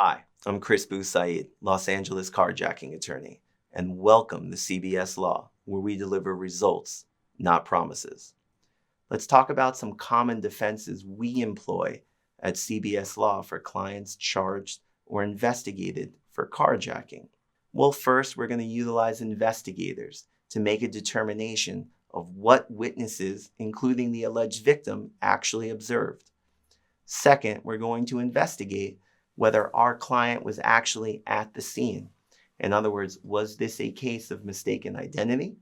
Hi, I'm Chris Said, Los Angeles carjacking attorney, and welcome to CBS Law, where we deliver results, not promises. Let's talk about some common defenses we employ at CBS Law for clients charged or investigated for carjacking. Well, first, we're going to utilize investigators to make a determination of what witnesses, including the alleged victim, actually observed. Second, we're going to investigate whether our client was actually at the scene. In other words, was this a case of mistaken identity?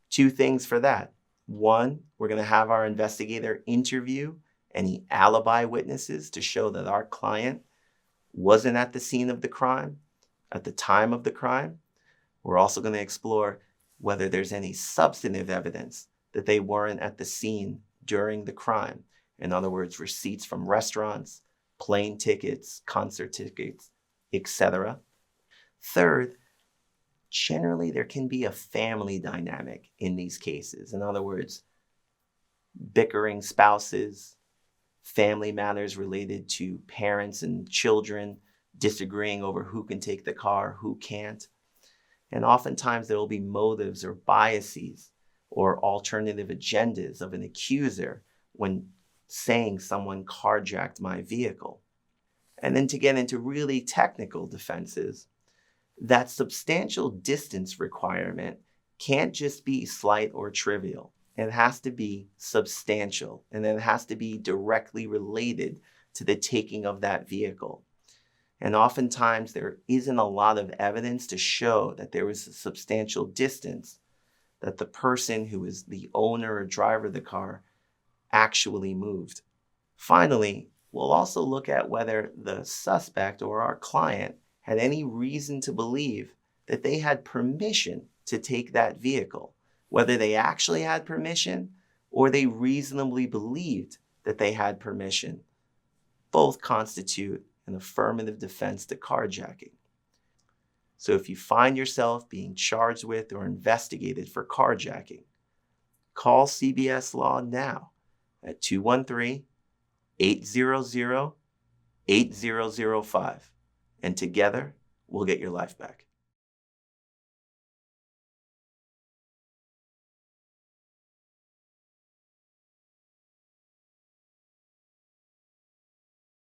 Two things for that. One, we're going to have our investigator interview any alibi witnesses to show that our client wasn't at the scene of the crime at the time of the crime. We're also going to explore whether there's any substantive evidence that they weren't at the scene during the crime. In other words, receipts from restaurants, plane tickets, concert tickets, etc. Third, generally there can be a family dynamic in these cases. In other words, bickering spouses, family matters related to parents and children disagreeing over who can take the car, who can't. And oftentimes there will be motives or biases or alternative agendas of an accuser when saying someone carjacked my vehicle. And then to get into really technical defenses, that substantial distance requirement can't just be slight or trivial. It has to be substantial, and it has to be directly related to the taking of that vehicle. And oftentimes there isn't a lot of evidence to show that there was a substantial distance that the person who is the owner or driver of the car actually moved. Finally, we'll also look at whether the suspect or our client had any reason to believe that they had permission to take that vehicle, whether they actually had permission or they reasonably believed that they had permission. Both constitute an affirmative defense to carjacking. So if you find yourself being charged with or investigated for carjacking, call CBS Law now at 213-800-8005, and together we'll get your life back.